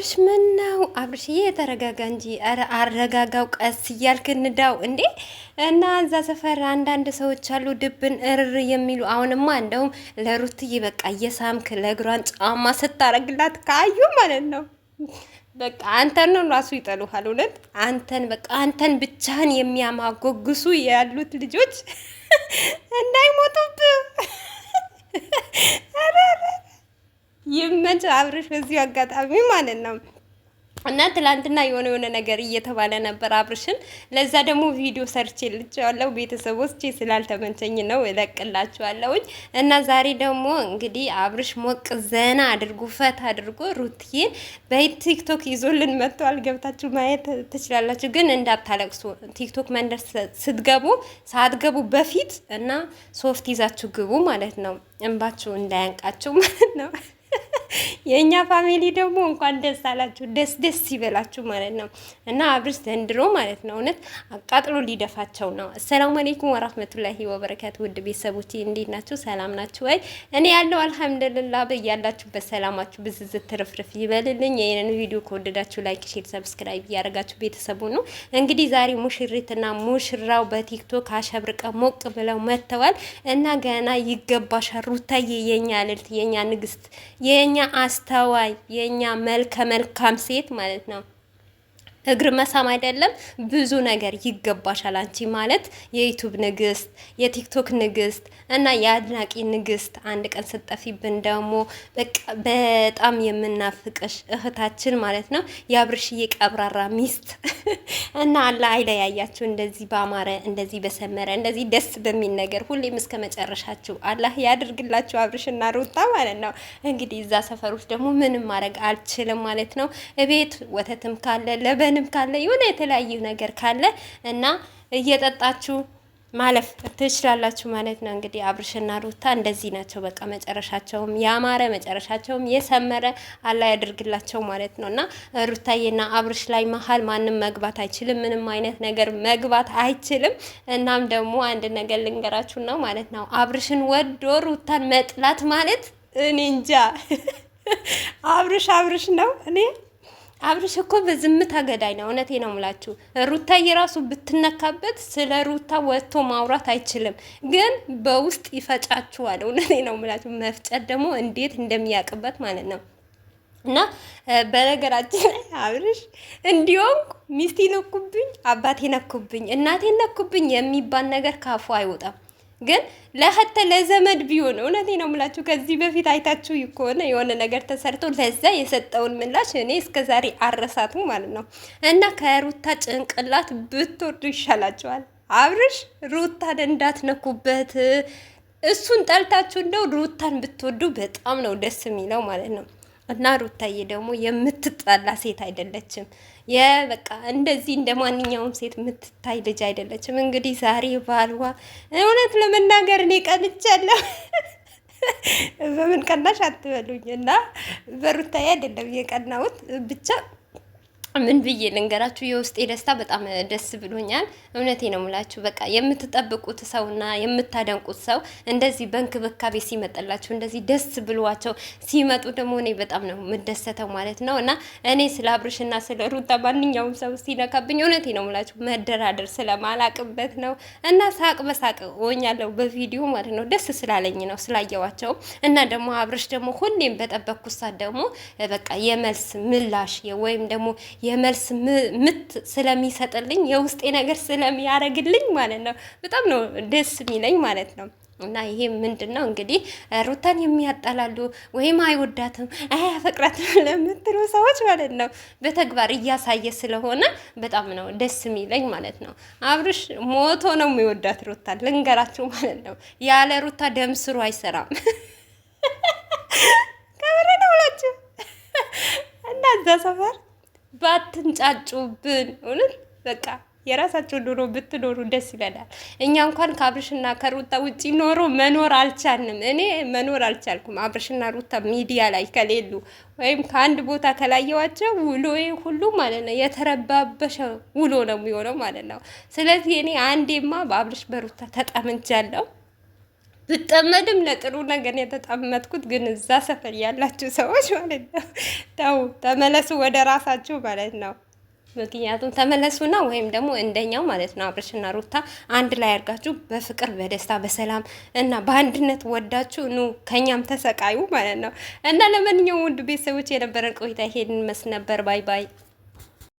አብርሽ ምን ነው አብርሽዬ? የተረጋጋ እንጂ። ኧረ አረጋጋው፣ ቀስ እያልክ እንዳው እንዴ። እና እዛ ሰፈር አንዳንድ ሰዎች አሉ ድብን እርር የሚሉ። አሁንማ እንደውም ለሩትዬ በቃ እየሳምክ ለእግሯን ጫማ ስታረግላት ካዩ ማለት ነው በቃ አንተን ነው ራሱ ይጠሉሃል። እውነት አንተን በቃ አንተን ብቻህን የሚያማጎግሱ ያሉት ልጆች እንዳይሞቱብህ ይመች አብርሽ በዚሁ አጋጣሚ ማለት ነው። እና ትላንትና የሆነ ነገር እየተባለ ነበር አብርሽን። ለዛ ደግሞ ቪዲዮ ሰርቼ ልቻለሁ። ቤተሰቦች ስላልተመቸኝ ነው እለቅላችኋለሁኝ። እና ዛሬ ደግሞ እንግዲህ አብርሽ ሞቅ ዘና አድርጎ ፈት አድርጎ ሩትዬን በቲክቶክ ይዞልን መጥቷል። ገብታችሁ ማየት ትችላላችሁ። ግን እንዳታለቅሱ ቲክቶክ መንደር ስትገቡ ሳትገቡ በፊት እና ሶፍት ይዛችሁ ግቡ ማለት ነው። እንባችሁ እንዳያንቃችሁ ማለት ነው። የእኛ ፋሚሊ ደግሞ እንኳን ደስ አላችሁ፣ ደስ ደስ ይበላችሁ ማለት ነው። እና አብርሽ ዘንድሮ ማለት ነው እውነት አቃጥሎ ሊደፋቸው ነው። አሰላሙ አለይኩም ወራህመቱላሂ ወበረካቱ። ውድ ቤተሰቦቼ እንዴት ናችሁ? ሰላም ናችሁ ወይ? እኔ ያለው አልሐምዱሊላህ። በያላችሁበት ሰላማችሁ ብዝዝት ትርፍርፍ ይበልልኝ። ይሄንን ቪዲዮ ከወደዳችሁ ላይክ፣ ሼር፣ ሰብስክራይብ እያደረጋችሁ ቤተሰቡ ነው። እንግዲህ ዛሬ ሙሽሪትና ሙሽራው በቲክቶክ አሸብርቀ ሞቅ ብለው መጥተዋል። እና ገና ይገባሻል ሩታዬ፣ የኛ ልዕልት፣ የኛ ንግስት፣ የኛ አስተዋይ፣ የኛ መልከ መልካም ሴት ማለት ነው። እግር መሳም አይደለም ብዙ ነገር ይገባሻል። አንቺ ማለት የዩቱብ ንግስት፣ የቲክቶክ ንግስት እና የአድናቂ ንግስት። አንድ ቀን ስጠፊብን ደግሞ በጣም የምናፍቅሽ እህታችን ማለት ነው። የአብርሽዬ ቀብራራ ሚስት እና አላህ አይለያያችሁ። እንደዚህ ባማረ፣ እንደዚህ በሰመረ፣ እንደዚህ ደስ በሚል ነገር ሁሌም እስከ መጨረሻችሁ አላህ ያድርግላችሁ አብርሽና ሩታ ማለት ነው። እንግዲህ እዛ ሰፈሮች ደግሞ ምንም ማድረግ አልችልም ማለት ነው። እቤት ወተትም ካለ ለበ ምንም ካለ የሆነ የተለያዩ ነገር ካለ እና እየጠጣችሁ ማለፍ ትችላላችሁ ማለት ነው። እንግዲህ አብርሽና ሩታ እንደዚህ ናቸው። በቃ መጨረሻቸውም ያማረ መጨረሻቸውም የሰመረ አላህ ያደርግላቸው ማለት ነው። እና ሩታዬና አብርሽ ላይ መሀል ማንም መግባት አይችልም። ምንም አይነት ነገር መግባት አይችልም። እናም ደግሞ አንድ ነገር ልንገራችሁ ነው ማለት ነው። አብርሽን ወዶ ሩታን መጥላት ማለት እኔ እንጃ። አብርሽ ነው እኔ አብርሽ እኮ በዝምታ ገዳይ ነው። እውነቴ ነው የምላችሁ። ሩታ የራሱ ብትነካበት ስለ ሩታ ወጥቶ ማውራት አይችልም፣ ግን በውስጥ ይፈጫችኋል። እውነቴ ነው የምላችሁ። መፍጨት ደግሞ እንዴት እንደሚያውቅበት ማለት ነው። እና በነገራችን ላይ አብርሽ እንዲሁም ሚስቴ ነኩብኝ፣ አባቴ ነኩብኝ፣ እናቴ ነኩብኝ የሚባል ነገር ካፉ አይወጣም። ግን ለሀተ ለዘመድ ቢሆን እውነቴ ነው የምላችሁ። ከዚህ በፊት አይታችሁ ከሆነ የሆነ ነገር ተሰርቶ ለዛ የሰጠውን ምላሽ እኔ እስከዛሬ አረሳቱ ማለት ነው። እና ከሩታ ጭንቅላት ብትወዱ ይሻላቸዋል። አብርሽ ሩታን እንዳትነኩበት። እሱን ጠልታችሁ እንደው ሩታን ብትወዱ በጣም ነው ደስ የሚለው ማለት ነው። እና ሩታዬ ደግሞ የምትጣላ ሴት አይደለችም። የበቃ እንደዚህ እንደ ማንኛውም ሴት የምትታይ ልጅ አይደለችም። እንግዲህ ዛሬ ባልዋ እውነት ለመናገር እኔ ቀንቻለሁ። በምን ቀናሽ አትበሉኝ። እና በሩታዬ አይደለም የቀናሁት ብቻ ምን ብዬ ልንገራችሁ፣ የውስጤ ደስታ በጣም ደስ ብሎኛል። እውነቴ ነው የምላችሁ። በቃ የምትጠብቁት ሰውና የምታደንቁት ሰው እንደዚህ በእንክብካቤ ሲመጣላችሁ፣ እንደዚህ ደስ ብሏቸው ሲመጡ ደግሞ እኔ በጣም ነው የምደሰተው ማለት ነው። እና እኔ ስለ አብርሽና ስለ ሩታ ማንኛውም ሰው ሲነካብኝ እውነቴ ነው የምላችሁ መደራደር ስለማላቅበት ነው። እና ሳቅ በሳቅ ሆኛለሁ በቪዲዮ ማለት ነው። ደስ ስላለኝ ነው ስላየዋቸው። እና ደግሞ አብርሽ ደግሞ ሁሌም በጠበቅኩት ሰዓት ደግሞ በቃ የመልስ ምላሽ ወይም ደግሞ የመልስ ምት ስለሚሰጥልኝ የውስጤ ነገር ስለሚያረግልኝ ማለት ነው። በጣም ነው ደስ የሚለኝ ማለት ነው። እና ይሄ ምንድን ነው እንግዲህ ሩታን የሚያጠላሉ ወይም አይወዳትም አያፈቅራትም ለምትሉ ሰዎች ማለት ነው በተግባር እያሳየ ስለሆነ በጣም ነው ደስ የሚለኝ ማለት ነው። አብርሽ ሞቶ ነው የሚወዳት ሩታን ልንገራችሁ ማለት ነው። ያለ ሩታ ደም ስሩ አይሰራም። ከብረ ነው ብላችሁ እና እዛ ሰፈር ባትንጫጩብን እውነት በቃ የራሳቸው ኑሮ ብትኖሩ ደስ ይለናል። እኛ እንኳን ከአብርሽና ከሩታ ውጪ ኖሮ መኖር አልቻልንም። እኔ መኖር አልቻልኩም። አብርሽና ሩታ ሚዲያ ላይ ከሌሉ ወይም ከአንድ ቦታ ከላየዋቸው ውሎዬ ሁሉ ማለት ነው የተረባበሸ ውሎ ነው የሚሆነው ማለት ነው። ስለዚህ እኔ አንዴማ በአብርሽ በሩታ ተጠምጃለሁ። ብጠመድም ለጥሩ ነገር የተጠመጥኩት ግን እዛ ሰፈር ያላችሁ ሰዎች ማለት ነው ተው ተመለሱ ወደ ራሳችሁ ማለት ነው። ምክንያቱም ተመለሱና ወይም ደግሞ እንደኛው ማለት ነው አብርሽና ሩታ አንድ ላይ አድርጋችሁ በፍቅር በደስታ በሰላም እና በአንድነት ወዳችሁ ኑ ከኛም ተሰቃዩ ማለት ነው። እና ለማንኛውም ውድ ቤተሰቦች የነበረን ቆይታ ይሄን መስል ነበር። ባይ ባይ።